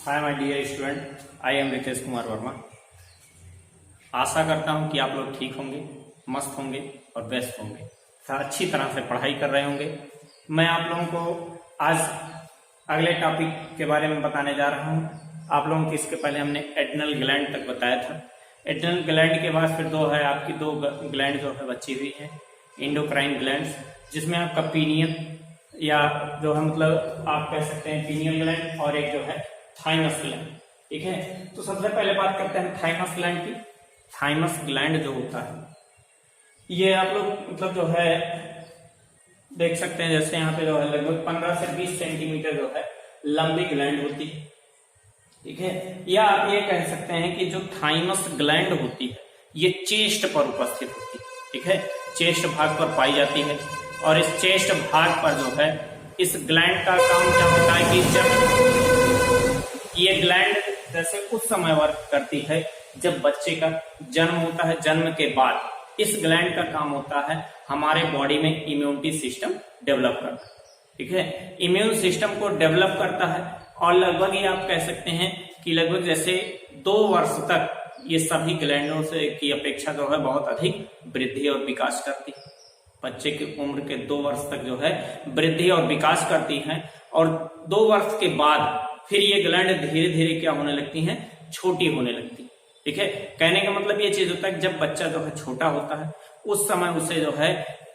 Hi my dear student, I am Ritesh Kumar Verma. आशा करता हूं कि आप लोग ठीक होंगे, मस्त होंगे और बेस्ट होंगे, अच्छी तरह से पढ़ाई कर रहे होंगे। मैं आप लोगों को आज अगले टॉपिक के बारे में बताने जा रहा हूं। आप लोगों को इसके पहले हमने एड्रिनल ग्लैंड तक बताया था। एड्रिनल ग्लैंड के बाद फिर आपकी दो ग्लैंड जो है बची हुई है, इंडोक्राइन ग्लैंड्स, जिसमें आपका पीनियल या जो है मतलब आप कह सकते हैं पीनियल ग्लैंड और एक जो है थाइमस ग्लैंड। ठीक है, तो सबसे पहले बात करते हैं थाइमस ग्लैंड की। थाइमस ग्लैंड जो होता है ये आप लोग मतलब जो है देख सकते हैं, जैसे यहाँ पे जो है लगभग 15 से 20 सेंटीमीटर जो है लंबी ग्लैंड होती है। ठीक है, या आप ये कह सकते हैं कि जो थाइमस ग्लैंड होती है ये चेस्ट पर उपस्थित होती है। ठीक है, चेस्ट भाग पर पाई जाती है और इस चेस्ट भाग पर जो है इस ग्लैंड का काम क्या होता है कि जब ये ग्लैंड जैसे उस समय वर्क करती है जब बच्चे का जन्म होता है, जन्म के बाद इस ग्लैंड का काम होता है हमारे बॉडी में इम्यूनिटी सिस्टम डेवलप करना। ठीक है, इम्यून सिस्टम को डेवलप करता है और लगभग ये आप कह सकते हैं कि लगभग जैसे 2 वर्ष तक ये सभी ग्लैंडों से की अपेक्षा जो है बहुत अधिक वृद्धि और विकास करती है। बच्चे की उम्र के 2 वर्ष तक जो है वृद्धि और विकास करती है और 2 वर्ष के बाद फिर ये ग्लैंड धीरे धीरे क्या होने लगती हैं, छोटी होने लगती है। ठीक है, कहने का मतलब ये चीज होता है कि जब बच्चा जो है छोटा होता है उस समय उसे जो है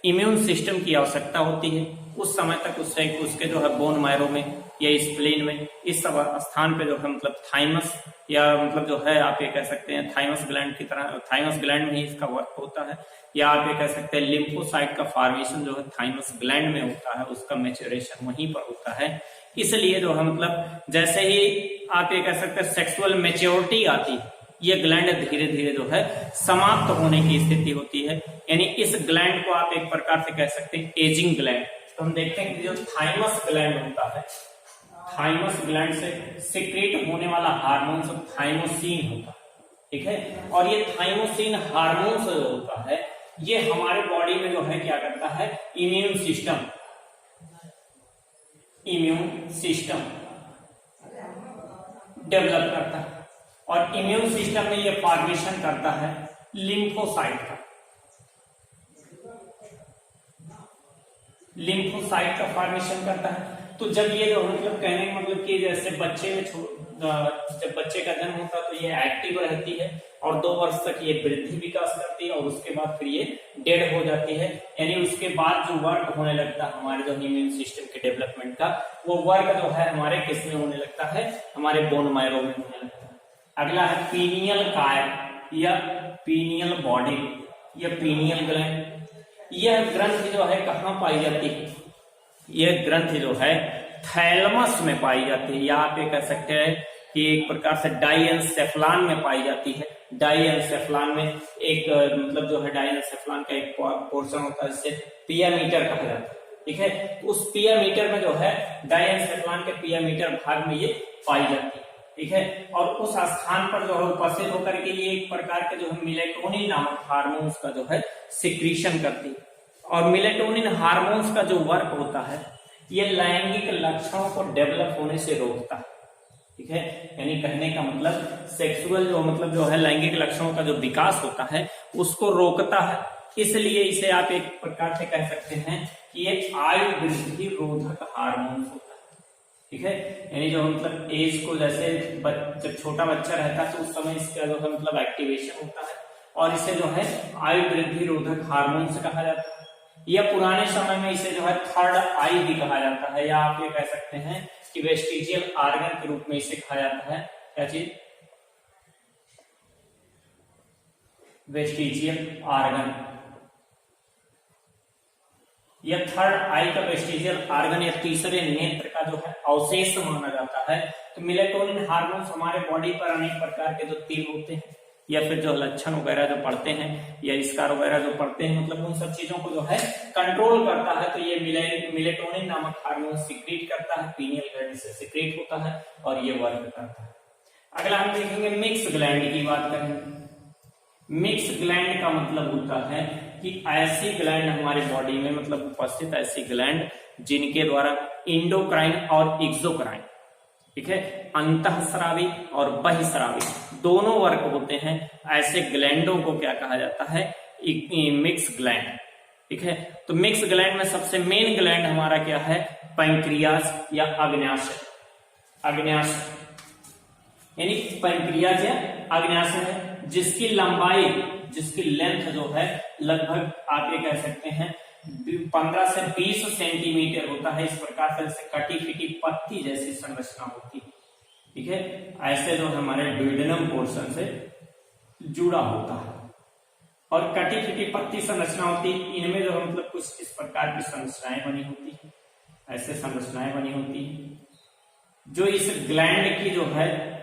इम्यून सिस्टम की आवश्यकता होती है। उस समय तक उसके जो है बोन मैरो में या स्प्लीन में इस सब स्थान पे जो है मतलब थाइमस या मतलब जो है आप ये कह सकते हैं थाइमस ग्लैंड की तरह थाइमस ग्लैंड में ही इसका वर्क होता है, या आप ये कह सकते हैं लिम्फोसाइट का फॉर्मेशन जो है थाइमस ग्लैंड में होता है, उसका मैच्योरेशन वहीं पर होता है। इसलिए जो है मतलब जैसे ही आप ये कह सकते हैं सेक्सुअल मैच्योरिटी आती है ये ग्लैंड धीरे धीरे जो है समाप्त होने की स्थिति होती है। यानी इस ग्लैंड को आप एक प्रकार से कह सकते हैं एजिंग ग्लैंड। तो हम देखते हैं कि जो थाइमस ग्लैंड होता है, थाइमस ग्लैंड से सिक्रेट होने वाला हार्मोन सब थाइमोसिन होता है। ठीक है, और ये थाइमोसिन हार्मोन जो होता है ये हमारे बॉडी में जो है क्या करता है, इम्यून सिस्टम डेवलप करता है और इम्यून सिस्टम में ये फॉर्मेशन करता है लिम्फोसाइट का फॉर्मेशन करता है। तो जब ये जो मतलब कहने का मतलब कि जैसे बच्चे में जब बच्चे का जन्म होता है तो ये एक्टिव रहती है और 2 वर्ष तक ये वृद्धि विकास करती है और उसके बाद फिर ये डेड हो जाती है। यानी उसके बाद जो वर्क होने लगता है हमारे जो इम्यून सिस्टम के डेवलपमेंट का, वो वर्क जो है हमारे किस में होने लगता है, हमारे बोन मैरो में होने लगता है। अगला है पीनियल काय या पीनियल बॉडी या पीनियल ग्लैंड। यह ग्रंथि जो है कहाँ पाई जाती है, यह ग्रंथि जो है थैलमस में पाई जाती है, या आप ये कह सकते हैं कि एक प्रकार से डाइएन्सेफलान में पाई जाती है। डाइएन्सेफलान में एक मतलब जो है डाइएन्सेफलान का एक पोर्शन होता है जिसे पिया मीटर कहा जाता है। ठीक है, तो उस पिया मीटर में जो है डाइएन्सेफलान के पिया मीटर भाग में ये पाई जाती है। ठीक है, और उस स्थान पर जो है उपस्थित होकर के ये एक प्रकार के जो है मेलेटोनिन नामक हार्मोन्स का जो है सिक्रीशन करती है। और मेलेटोनिन हार्मोन्स का जो वर्क होता है ये लैंगिक लक्षणों को डेवलप होने से रोकता है। ठीक है, यानी कहने का मतलब सेक्सुअल जो मतलब जो है लैंगिक लक्षणों का जो विकास होता है उसको रोकता है। इसलिए इसे आप एक प्रकार से कह सकते हैं कि ये आयु वृद्धि रोधक हार्मोन्स होता है। ठीक है, यानी जो मतलब एज को जैसे जब छोटा बच्चा रहता है तो उस समय इसका जो है मतलब एक्टिवेशन होता है और इसे जो है आयु वृद्धि रोधक हार्मोन से कहा जाता है। या पुराने समय में इसे जो है थर्ड आई भी कहा जाता है, या आप ये कह सकते हैं कि वेस्टिजियल आर्गन के रूप में इसे कहा जाता है। क्या चीज, वेस्टिजियल आर्गन या थर्ड आई का वेस्टिजियल आर्गन या तीसरे नेत्र का जो है अवशेष माना जाता है। तो मेलेटोनिन हार्मोन्स हमारे बॉडी पर अनेक प्रकार के जो तिल होते हैं या फिर जो लक्षण वगैरह जो पड़ते हैं या स्कार वगैरह जो पड़ते हैं मतलब उन सब चीजों को जो है कंट्रोल करता है। तो ये मेलेटोनिन नामक हार्मोन सिक्रीट करता है, पीनियल ग्लैंड से सिक्रीट होता है और ये वर्क करता है। अगला हम देखेंगे मिक्स ग्लैंड की बात करेंगे। मिक्स ग्लैंड का मतलब होता है कि ऐसी ग्लैंड हमारे बॉडी में मतलब उपस्थित ऐसी ग्लैंड जिनके द्वारा इंडोक्राइन और एक्सोक्राइन ठीक है। अंतःस्रावी और बहिःस्रावी दोनों वर्ग होते हैं। ऐसे ग्लैंडों को क्या कहा जाता है? Mix gland. ठीक है। तो मिक्स ग्लैंड में सबसे मेन ग्लैंड हमारा क्या है? पैंक्रियाज या अग्न्याशय। अग्न्याशय यानी पैंक्रियाज या अग्न्याशय है, जिसकी लंबाई, जिसकी लेंथ जो है लगभग आप ये कह सकते हैं 15 से 20 सेंटीमीटर होता है। इस प्रकार से जैसे कटी फिटी पत्ती जैसी संरचना होती है। ठीक है। ऐसे जो हमारे ड्यूडेनम पोर्शन से जुड़ा होता है और कटी फिटी पत्ती संरचना होती है। इनमें जो मतलब कुछ इस प्रकार की संरचनाएं बनी होती है, ऐसे संरचनाएं बनी होती है जो इस ग्लैंड की जो है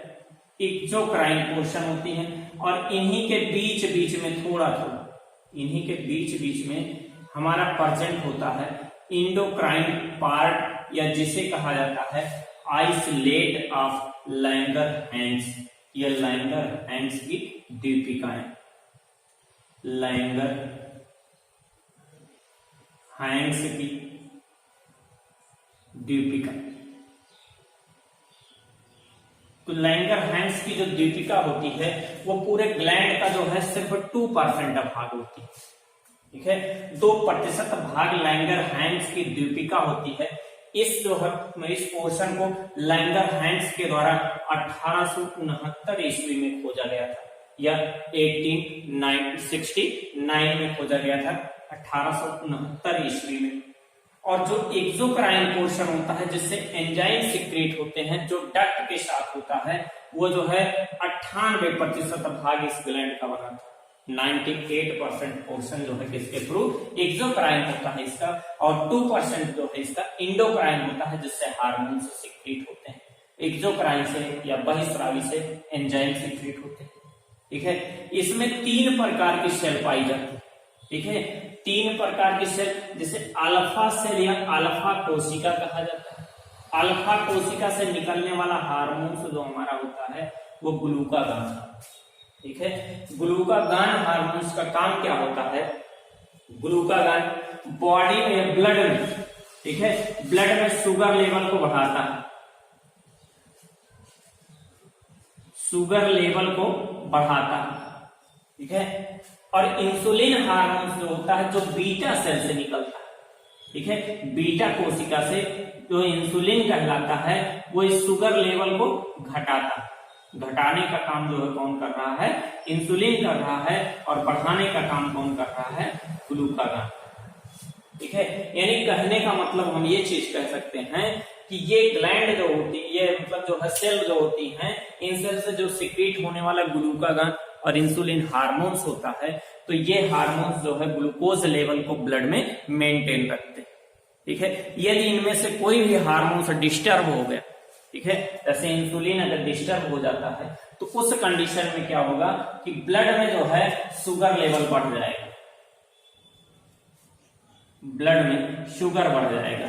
एक्सोक्राइन पोर्शन होती है। और इन्हीं के बीच बीच में थोड़ा थोड़ा, इन्हीं के बीच बीच में हमारा प्रेजेंट होता है इंडोक्राइन पार्ट, या जिसे कहा जाता है आइसलेट ऑफ लैंगरहैंस। ये लैंगरहैंस की दीपिकाएं, लैंगरहैंस की दीपिका। तो लैंगरहैंस की जो दीपिका होती है वो पूरे ग्लैंड का जो है सिर्फ 2% भाग होती है। ठीक है। 2% भाग लैंगरहैंस की दीपिका होती है। इस जो है इस पोर्शन को लैंगरहैंस के द्वारा 1869 ईस्वी में खोजा गया था, या 1869 में खोजा गया था, 1869 ईस्वी में। और जो एक्सोक्राइन पोर्शन होता है जिससे एंजाइम सिक्रेट होते हैं, जो डक्ट के साथ होता है, वो जो है 98% भाग इस ग्लैंड का बना था। 98% पोर्शन जो है किसके थ्रू? एक्सोक्राइन होता है इसका, और 2% जो है इसका इंडोक्राइन होता है, जिससे हार्मोन सिक्रेट होते हैं। एक्सोक्राइन से या बहिःस्रावी से एंजाइम सिक्रेट होते हैं। ठीक है। इसमें 3 प्रकार की सेल पाई जाती है। ठीक है। 3 प्रकार की सेल, जिसे अल्फा सेल या अल्फा कोशिका कहा जाता है। अल्फा कोशिका से निकलने वाला हार्मोन जो हमारा होता है वो ग्लूकागॉन। ठीक है। ग्लूकागॉन हार्मोन्स का काम क्या होता है? ग्लूकागॉन बॉडी में, ब्लड में, ठीक है, ब्लड में शुगर लेवल को बढ़ाता है, शुगर लेवल को बढ़ाता है। ठीक है। और इंसुलिन हार्मोन जो होता है, जो बीटा सेल से निकलता है, ठीक है, बीटा कोशिका से जो इंसुलिन कहलाता है, वो इस शुगर लेवल को घटाता है। घटाने का काम जो है कौन कर रहा है? इंसुलिन कर रहा है। और बढ़ाने का काम कौन कर रहा है? ग्लूकागॉन। ठीक है। यानी कहने का मतलब हम ये चीज कह सकते हैं कि ये ग्लैंड जो होती है, ये मतलब जो है सेल जो होती हैं, इन सेल से जो सिक्रीट होने वाला ग्लूकागॉन और इंसुलिन हार्मोन्स होता है, तो ये हार्मोन्स जो है ग्लूकोज लेवल को ब्लड में मेंटेन रखते हैं। ठीक है। यदि इनमें से कोई भी हार्मोन्स डिस्टर्ब हो गया, ठीक है, जैसे इंसुलिन अगर डिस्टर्ब हो जाता है, तो उस कंडीशन में क्या होगा कि ब्लड में जो है शुगर लेवल बढ़ जाएगा, ब्लड में शुगर बढ़ जाएगा।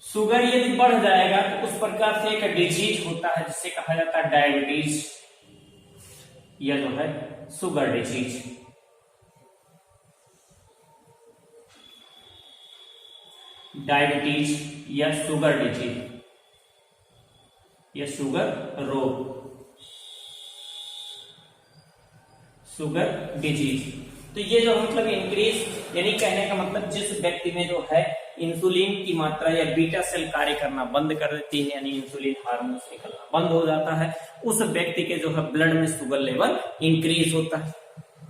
शुगर यदि बढ़ जाएगा तो उस प्रकार से एक डिजीज होता है जिसे कहा जाता है डायबिटीज, या जो है शुगर डिजीज। डायबिटीज या शुगर डिजीज या शुगर रोग, शुगर डिजीज। तो ये जो मतलब इंक्रीज, यानी कहने का मतलब जिस व्यक्ति में जो है इंसुलिन की मात्रा या बीटा सेल कार्य करना बंद कर देती है, यानी इंसुलिन हार्मोन निकलना बंद हो जाता है, उस व्यक्ति के जो है ब्लड में शुगर लेवल इंक्रीज होता है।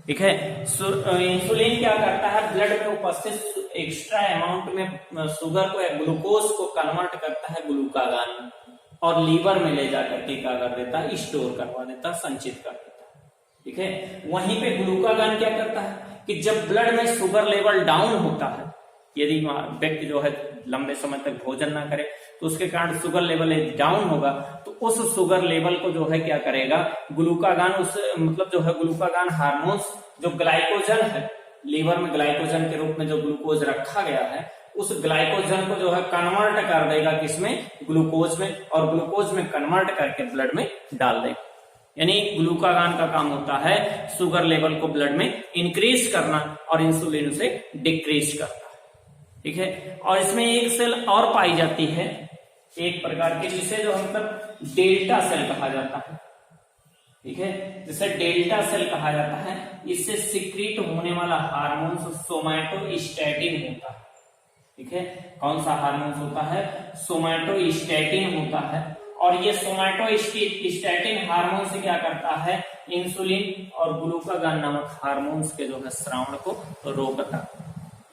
ठीक है। इंसुलिन क्या करता है? ब्लड में उपस्थित एक्स्ट्रा अमाउंट में शुगर को या ग्लूकोज को कन्वर्ट करता है ग्लूकागॉन, और लीवर में ले जाकर के क्या कर देता है? स्टोर करवा देता, संचित कर देता है। ठीक है। वहीं पे ग्लूकागॉन क्या करता है कि जब ब्लड में शुगर लेवल डाउन होता है, यदि व्यक्ति जो है लंबे समय तक भोजन ना करे तो उसके कारण शुगर लेवल डाउन होगा, तो उस शुगर लेवल को जो है क्या करेगा? ग्लूकागॉन, उस मतलब जो है ग्लूकागॉन हार्मोन्स, जो ग्लाइकोजन है, लीवर में ग्लाइकोजन के रूप में जो ग्लूकोज रखा गया है, उस ग्लाइकोजन को जो है कन्वर्ट कर देगा किसमें? ग्लूकोज में, और ग्लूकोज में कन्वर्ट करके ब्लड में डाल देगा। यानी ग्लूकागॉन का काम होता है शुगर लेवल को ब्लड में इंक्रीज करना और इंसुलिन उसे डिक्रीज करना। ठीक है। और इसमें एक सेल और पाई जाती है एक प्रकार के, जिसे जो मतलब डेल्टा सेल कहा जाता है, ठीक है, जिसे डेल्टा सेल कहा जाता है। इससे सिक्रीट होने वाला हार्मोन सोमैटोस्टैटिन होता है, ठीक है। कौन सा हार्मोन होता है? सोमैटोस्टैटिन होता है। और ये सोमैटोस्टैटिन हार्मोन से क्या करता है? इंसुलिन और ग्लूकागॉन नामक हार्मोन्स के जो है स्रावण को रोकता,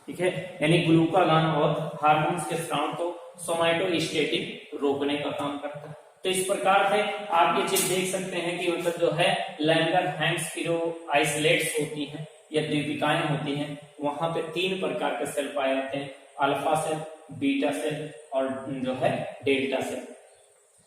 ठीक है। यानी ग्लूकागॉन और हार्मोन्स के स्रावण को सोमैटोस्टैटिन रोकने का काम करता है। तो इस प्रकार से आप ये चीज देख सकते हैं कि मतलब जो है लैंगरहैंस की जो आइसोलेट्स होती हैं या दीपिकाएं होती हैं, वहां पे 3 प्रकार के सेल पाए जाते हैं, अल्फा सेल, बीटा सेल और जो है डेल्टा सेल,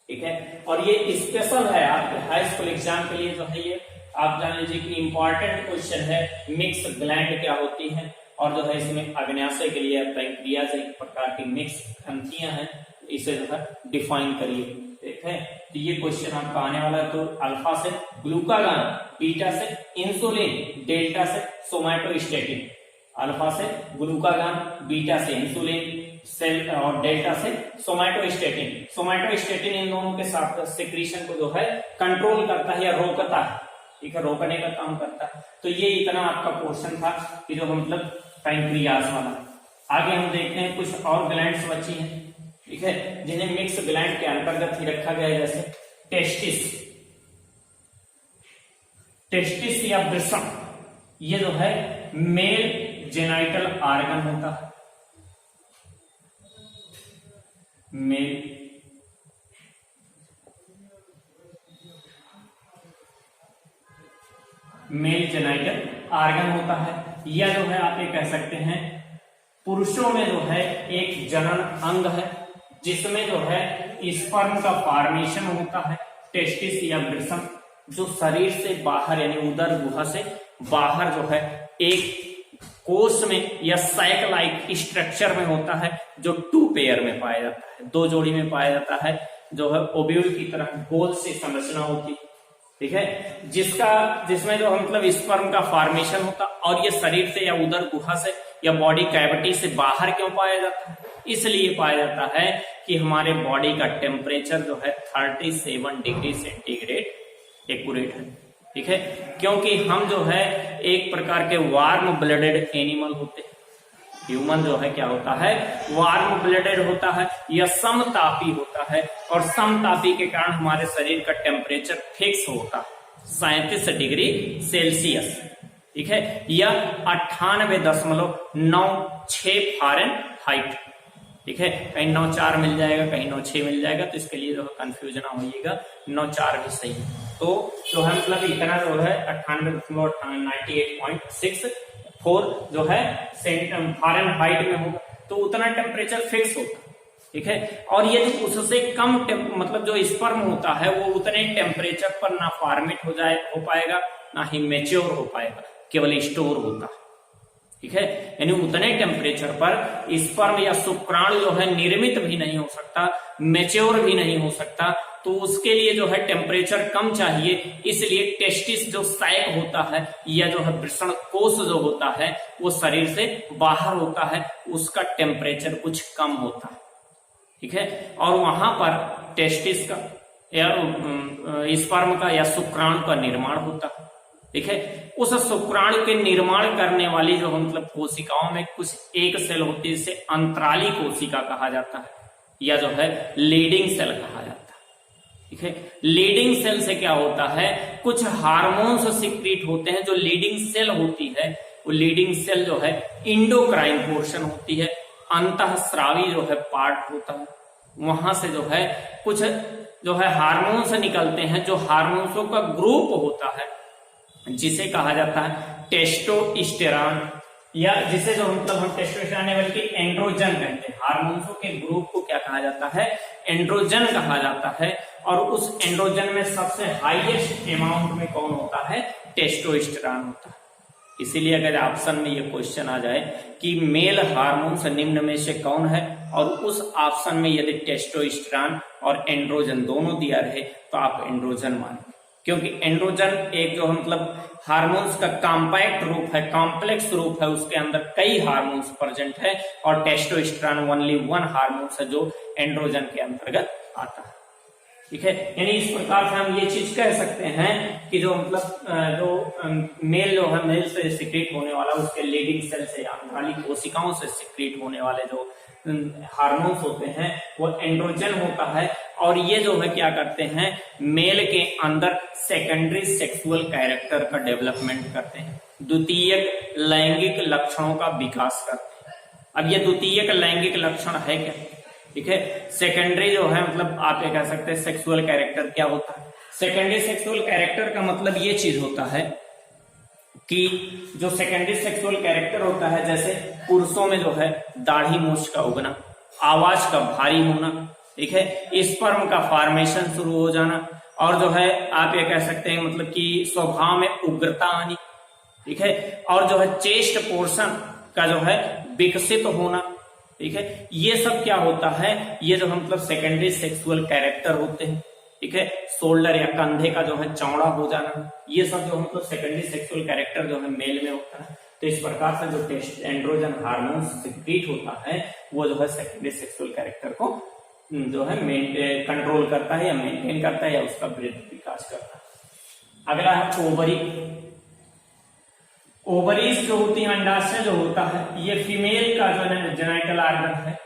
ठीक है। और ये स्पेशल है आपके हाई स्कूल एग्जाम के लिए जो है, ये आप जान लीजिए कि इंपॉर्टेंट क्वेश्चन है। मिक्स ग्लैंड क्या होती है, और जो है इसमें अग्न्याशय के लिए पैंक्रियाज एक प्रकार की मिक्स ग्रंथियां हैं, इसे जो है डिफाइन करिए, ठीक है। तो ये क्वेश्चन आपका आने वाला है। तो अल्फा से ग्लूकागॉन, बीटा से इंसुलिन, डेल्टा से सोमैटोस्टैटिन। अल्फा से ग्लूकागॉन, बीटा से इंसुलिन सेल और डेल्टा से सोमैटोस्टैटिन। सोमैटोस्टैटिन इन दोनों के साथ सिक्रीशन को जो है कंट्रोल करता है या रोकता है, ठीक है, रोकने का काम करता है। तो ये इतना आपका पोर्शन था कि जो मतलब पैंक्रियाज वाला। आगे हम देखते हैं कुछ और ग्लैंड्स बची हैं, ठीक है, जिन्हें मिक्स ग्लैंड के अंतर्गत ही रखा गया है, जैसे टेस्टिस या वृषण, ये जो है मेल जेनाइटल आर्गन होता है, मेल जेनाइटल आर्गन होता है। या जो है आप ये कह सकते हैं पुरुषों में जो है एक जनन अंग है, जिसमें जो है स्पर्म का फॉर्मेशन होता है। टेस्टिस या वृषण जो शरीर से बाहर यानी उदर गुहा से बाहर जो है एक कोष में या सैक लाइक स्ट्रक्चर में होता है, जो 2 पेयर में पाया जाता है, 2 जोड़ी में पाया जाता है, जो है ओव्यूल की तरह गोल सी संरचना होती है, ठीक है, जिसमें जो मतलब स्पर्म का फॉर्मेशन होता। और ये शरीर से या उदर गुहा से या बॉडी कैविटी से बाहर क्यों पाया जाता है? इसलिए पाया जाता है कि हमारे बॉडी का टेम्परेचर जो है 37 डिग्री सेंटीग्रेड एक्यूरेट है, ठीक है, क्योंकि हम जो है एक प्रकार के वार्म ब्लडेड एनिमल होते हैं। ह्यूमन जो है क्या होता है? वार्म ब्लडेड होता है या समतापी होता है, और समतापी के कारण हमारे शरीर का टेम्परेचर फिक्स होता है 37 डिग्री सेल्सियस, ठीक है, या 98.96 फ़ारेनहाइट, ठीक है। कहीं 94 मिल जाएगा, कहीं 96 मिल जाएगा, तो इसके लिए जो है कंफ्यूजन ना होइएगा, 94 भी सही है। तो जो है मतलब इतना जो है 98.98.64 जो है फ़ारेनहाइट में होगा, तो उतना टेम्परेचर फिक्स होता है, ठीक है। और यदि उससे कम मतलब जो स्पर्म होता है वो उतने टेम्परेचर पर ना फॉर्मेट हो पाएगा, ना ही मेच्योर हो पाएगा, केवल स्टोर होता है, ठीक है। यानी उतने टेम्परेचर पर स्पर्म या शुक्राणु जो है निर्मित भी नहीं हो सकता, मेच्योर भी नहीं हो सकता, तो उसके लिए जो है टेम्परेचर कम चाहिए। इसलिए टेस्टिस जो सैक होता है या जो है वृषण कोष जो होता है वो शरीर से बाहर होता है, उसका टेम्परेचर कुछ कम होता है, ठीक है। और वहां पर टेस्टिस का या स्पर्म का या शुक्राणु का निर्माण होता है, ठीक है। उस शुक्राणु के निर्माण करने वाली जो मतलब कोशिकाओं में कुछ एक सेल होती है, जिसे अंतराली कोशिका कहा जाता है या जो है लीडिंग सेल कहा जाता है, ठीक है। लीडिंग सेल से क्या होता है? कुछ हार्मोन्स सीक्रेट होते हैं। जो लीडिंग सेल होती है वो लीडिंग सेल जो है इंडोक्राइन पोर्शन होती है, अंतःस्रावी जो है पार्ट होता है, वहां से जो है कुछ जो है हार्मोन्स निकलते हैं, जो हार्मोन्सों का ग्रुप होता है, जिसे कहा जाता है टेस्टोस्टेरॉन, या जिसे जो मतलब हम टेस्टोस्टेरॉन बल्कि एंड्रोजन कहते हैं। हार्मोन्सों के ग्रुप को क्या कहा जाता है? एंड्रोजन कहा जाता है। और उस एंड्रोजन में सबसे हाईएस्ट अमाउंट में कौन होता है? टेस्टोस्टेरॉन होता है। इसीलिए अगर ऑप्शन में ये क्वेश्चन आ जाए कि मेल हार्मोन्स निम्न में से कौन है, और उस ऑप्शन में यदि टेस्टोस्टेरॉन और एंड्रोजन दोनों दिया रहे तो आप एंड्रोजन मानेंगे, क्योंकि एंड्रोजन एक जो मतलब हार्मोन्स का कॉम्पैक्ट रूप है, कॉम्प्लेक्स रूप है, उसके अंदर कई हार्मोन्स प्रेजेंट है, और टेस्टोस्टेरोन ओनली वन हार्मोन्स है जो एंड्रोजन के अंतर्गत आता है। ठीक है, यानी इस प्रकार से हम ये चीज कह सकते हैं कि जो मतलब जो मेल जो है, मेल से सिक्रेट होने वाला, उसके लीडिंग सेल से या अंडाली कोशिकाओं से सिक्रेट होने वाले जो हार्मोन्स होते हैं वो एंड्रोजन होता है, और ये जो है क्या करते हैं, मेल के अंदर सेकेंडरी सेक्सुअल कैरेक्टर का डेवलपमेंट करते हैं, द्वितीयक लैंगिक लक्षणों का विकास करते हैं। अब ये द्वितीयक लैंगिक लक्षण है क्या? ठीक है, सेकेंडरी जो है मतलब आप ये कह सकते हैं सेक्सुअल कैरेक्टर क्या होता है। सेकेंडरी सेक्सुअल कैरेक्टर का मतलब ये चीज होता है कि जो सेकेंडरी सेक्सुअल कैरेक्टर होता है, जैसे पुरुषों में जो है दाढ़ी मूछ का उगना, आवाज का भारी होना, ठीक है, स्पर्म का फॉर्मेशन शुरू हो जाना, और जो है आप ये कह सकते हैं मतलब कि स्वभाव में उग्रता आनी, ठीक है, और जो है चेस्ट पोर्शन का जो है विकसित होना, ठीक है, ये सब क्या होता है, ये जो मतलब सेकेंडरी सेक्सुअल कैरेक्टर होते हैं। ठीक है, शोल्डर या कंधे का जो है चौड़ा हो जाना, ये सब जो मतलब सेकेंडरी सेक्सुअल कैरेक्टर जो है मेल में होता है। तो इस प्रकार से जो एंड्रोजन हार्मोन सिक्रीट होता है वो जो है सेकेंडरी सेक्सुअल कैरेक्टर को जो है कंट्रोल करता है या मेंटेन करता है या उसका वृद्धि विकास करता है। अगला है ओवरी। ओवरीज जो होती है, अंडाशय जो होता है, ये फीमेल का जो है जेनिटल ऑर्गन है,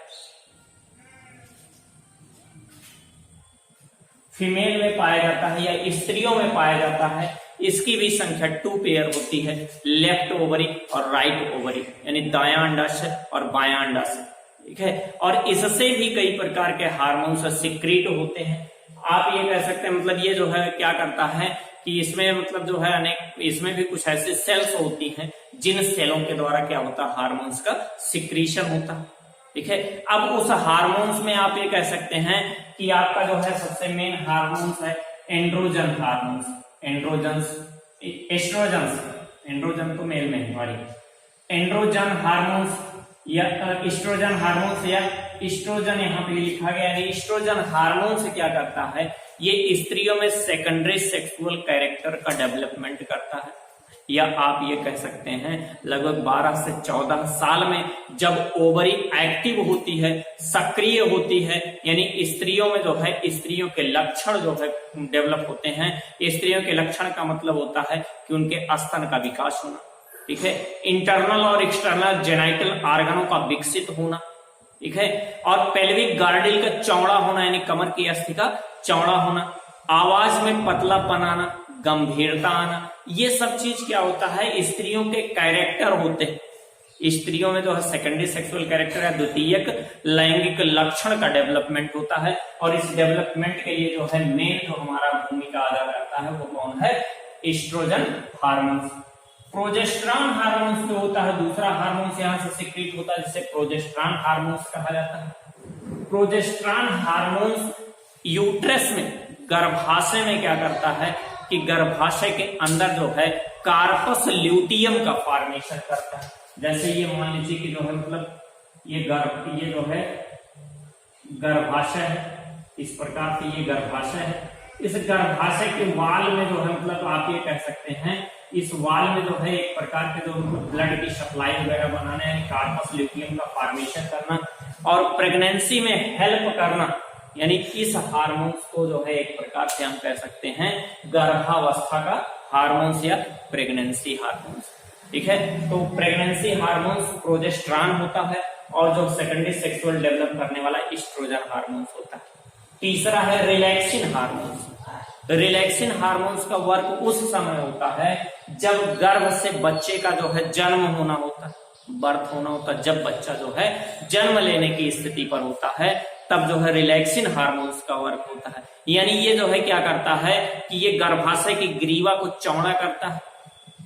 फीमेल में पाया जाता है या स्त्रियों में पाया जाता है। इसकी भी संख्या 2 पेयर होती है, लेफ्ट ओवरी और राइट ओवरी, यानी दायां अंडाशय और बायां अंडाशय। ठीक है, और इससे भी कई प्रकार के हार्मोन्स सिक्रीट होते हैं। आप ये कह सकते हैं मतलब ये जो है क्या करता है कि इसमें मतलब जो है अनेक, इसमें भी कुछ ऐसे सेल्स होती हैं जिन सेलों के द्वारा क्या होता है, हार्मोन्स का सिक्रीशन होता है। ठीक है, अब उस हार्मोन्स में आप ये कह सकते हैं कि आपका जो है सबसे मेन हार्मोन्स है androgen hormones, androgens, estrogens, androgen तो मेल में सॉरी, एंड्रोजन हार्मोन्स या एस्ट्रोजन हार्मोन्स या एस्ट्रोजन यहाँ पे लिखा गया है। एस्ट्रोजन हार्मोन से क्या करता है, ये स्त्रियों में सेकेंडरी सेक्सुअल कैरेक्टर का डेवलपमेंट करता है, या आप ये कह सकते हैं लगभग 12 से 14 साल में जब ओवरी एक्टिव होती है, सक्रिय होती है, यानी स्त्रियों में जो है स्त्रियों के लक्षण जो है डेवलप होते हैं। स्त्रियों के लक्षण का मतलब होता है कि उनके स्तन का विकास होना, ठीक है, इंटरनल और एक्सटर्नल जेनाइटल ऑर्गनों का विकसित होना, ठीक है, और पेल्विक गार्डिल का चौड़ा होना, यानी कमर की अस्थि का चौड़ा होना, आवाज में पतलापन आना, गंभीरता आना, ये सब चीज क्या होता है, स्त्रियों के कैरेक्टर होते हैं। स्त्रियों में जो है सेकेंडरी सेक्सुअल कैरेक्टर या द्वितीयक लैंगिक लक्षण का डेवलपमेंट होता है, और इस डेवलपमेंट के लिए जो है मेन जो हमारा भूमिका अदा करता है वो कौन है, एस्ट्रोजन हार्मोन्स। प्रोजेस्टेरॉन हार्मोन्स जो होता है दूसरा हार्मोन्स यहाँ से सिक्रीट होता है, जिसे प्रोजेस्टेरॉन हार्मोन्स कहा जाता है। प्रोजेस्टेरॉन हार्मोन्स यूट्रस में, गर्भाशय में क्या करता है कि गर्भाशय के अंदर जो है कार्पस ल्यूटियम का फॉर्मेशन करता है। जैसे ये मान लीजिए कि जो है मतलब ये जो है गर्भाशय है, इस प्रकार से ये गर्भाशय है। इस गर्भाशय के वाल में जो है मतलब आप ये कह सकते हैं इस वाल में जो है एक प्रकार के जो ब्लड की सप्लाई वगैरह बनाना, यानी कार्पस ल्यूटियम का फॉर्मेशन करना और प्रेगनेंसी में हेल्प करना, यानी इस हार्मोन्स को जो है एक प्रकार से हम कह सकते हैं गर्भावस्था का हार्मोन्स या प्रेगनेंसी हार्मोन्स। ठीक है, तो प्रेगनेंसी हार्मोन्स प्रोजेस्टेरॉन होता है, और जो सेकेंडरी सेक्सुअल डेवलप करने वाला एस्ट्रोजन हार्मोन्स होता है। तीसरा है रिलैक्सिन हार्मोन्स। रिलैक्सिन हार्मोन्स का वर्क उस समय होता है जब गर्भ से बच्चे का जो है जन्म होना होता है, बर्थ होना होता है, जब बच्चा जो है जन्म लेने की स्थिति पर होता है तब जो है रिलैक्सिन हार्मोन्स का वर्क होता है। यानी ये जो है क्या करता है कि ये गर्भाशय की ग्रीवा को चौड़ा करता है,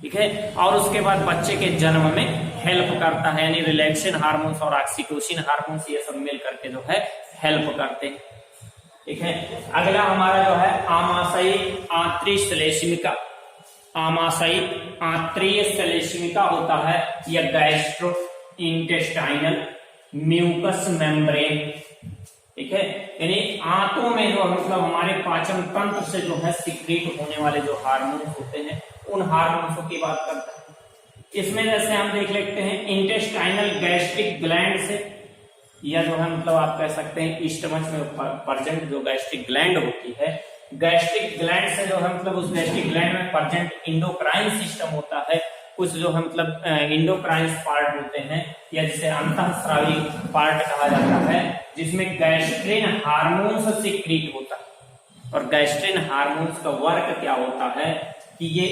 ठीक है, और उसके बाद बच्चे के जन्म में हेल्प करता है, यानी रिलैक्सिन हार्मोन्स और ऑक्सीटोसिन हार्मोन्स ये सब मिल करके जो है हेल्प करते हैं। ठीक है, अगला हमारा जो है आमाशयी आंतरिक श्लेष्मिका। आमाशयी आंतरिक श्लेष्मिका होता है या गैस्ट्रो इंटेस्टाइनल म्यूकस मेम्ब्रेन, ठीक है। यानी आंतों में जो मतलब हमारे पाचन तंत्र से जो है सीक्रेट होने वाले जो हार्मोन्स होते हैं उन हार्मोन्स की बात करता है। इसमें जैसे हम देख लेते हैं इंटेस्टाइनल गैस्ट्रिक ग्लैंड से, या जो है मतलब आप कह सकते हैं स्टमच में प्रेजेंट जो गैस्ट्रिक ग्लैंड होती है, गैस्ट्रिक ग्लैंड से जो है मतलब उस गैस्ट्रिक ग्लैंड में प्रेजेंट इंडोक्राइन सिस्टम होता है, कुछ जो है मतलब इंडोक्राइन पार्ट होते हैं या जिसे अंतःस्रावी पार्ट कहा जाता है, जिसमें गैस्ट्रिन हार्मोन्स सीक्रेट होता है। और गैस्ट्रिन हार्मोन्स का वर्क क्या होता है कि ये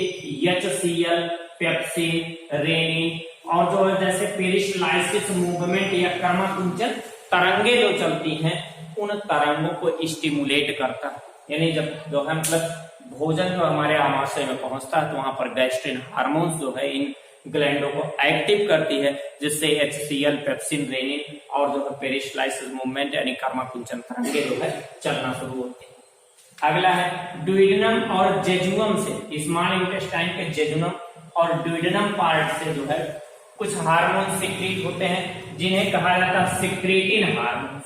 HCl, पेप्सिन, रेनिन और जो है जैसे पेरिस्टाल्सिस मूवमेंट या कर्मकुंचन तरंगे जो चलती हैं उन तरंगों को स्टिमुलेट करता है। यानी जब जो है मतलब भोजन जो हमारे आमाशय में पहुंचता है तो वहां पर गैस्ट्रिन हार्मोन्स जो है इन ग्लैंडों को एक्टिव करती है, जिससे HCl, पेप्सिन, रेनिन और जो है पेरिस्टाल्सिस मूवमेंट यानी कर्मकुंचन तरंगे जो है चलना शुरू होती है। अगला है ड्यूडेनम और जेजुनम से, स्मॉल इंटेस्टाइन के जेजुनम और ड्यूडेनम पार्ट से जो है कुछ हार्मोन सीक्रेट होते हैं जिन्हें कहा जाता है सिक्रेटिन हार्मोन्स।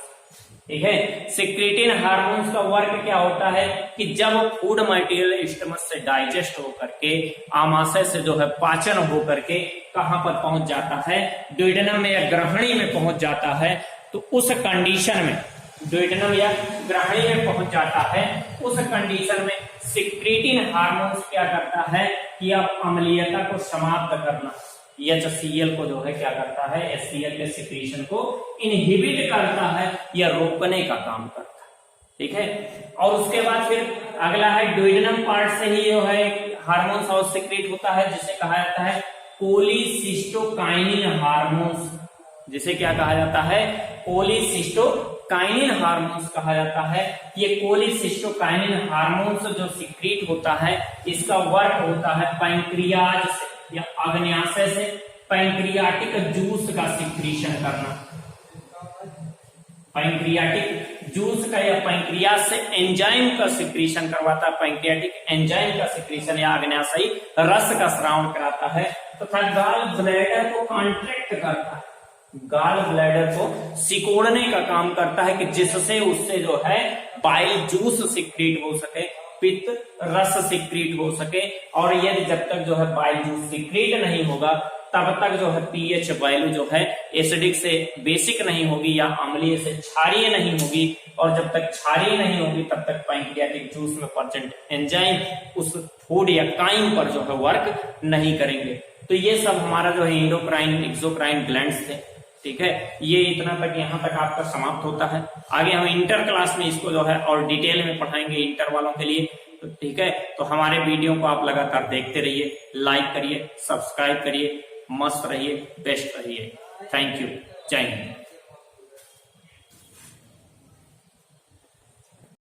ठीक है, सिक्रेटिन हार्मोन्स का वर्क क्या होता है कि जब फूड मटेरियल स्टमक से डाइजेस्ट होकर के आमाशय से जो है पाचन होकर के कहां पर पहुंच जाता है, ड्यूडेनम में या ग्रहणी में पहुंच जाता है, तो उस कंडीशन में ड्यूडेनम या ग्रहणी में पहुंच जाता है, उस कंडीशन में सिक्रेटिन हार्मोन्स क्या करता है कि अब अम्लीयता को समाप्त करना, HCl को जो है क्या करता है, HCl के सिक्रीशन को इनहिबिट करता है या रोकने का काम करता है। ठीक है, और उसके बाद फिर अगला है ड्यूडेनम पार्ट से ही जो है हार्मोन्स और सिक्रेट होता है जिसे कहा जाता है कोलिसिस्टोकाइनिन हार्मोन्स, जिसे क्या कहा जाता है, कोलिसिस्टोकाइनिन हार्मोन्स कहा जाता है। ये कोलिसिस्टोकाइनिन हार्मोन्स जो सिक्रेट होता है इसका वर्क होता है पैंक्रियाज से या अग्न्याशय से पैंक्रियाटिक जूस का सिक्रीशन करना, पैंक्रियाटिक जूस का या पैंक्रियाज से एंजाइम का सिक्रीशन करवाता है, पैंक्रियाटिक एंजाइम का सिक्रीशन या अग्न्याशयी रस का स्राव कराता है तथा गाल ब्लैडर को कॉन्ट्रैक्ट करता है, गाल ब्लैडर को सिकोड़ने का काम करता है कि जिससे उससे जो है बाइल जूस सिक्रीट हो सके, पित्त रस सिक्रीट हो सके। और यदि जब तक जो है बाइल जूस सिक्रीट नहीं होगा तब तक जो है पीएच वैल्यू जो है एसिडिक से बेसिक नहीं होगी या अम्लीय से क्षारीय नहीं होगी, और जब तक क्षारीय नहीं होगी तब तक पैंक्रियाटिक जूस में प्रेजेंट एंजाइम उस फूड या काइम पर जो है वर्क नहीं करेंगे। तो ये सब हमारा जो है इंडोक्राइन एक्सोक्राइन ग्लैंड्स थे। ठीक है, ये इतना तक यहाँ तक आपका समाप्त होता है। आगे हम इंटर क्लास में इसको जो है और डिटेल में पढ़ाएंगे इंटर वालों के लिए। तो ठीक है, तो हमारे वीडियो को आप लगातार देखते रहिए, लाइक करिए, सब्सक्राइब करिए, मस्त रहिए, बेस्ट रहिए। थैंक यू, जय हिंद।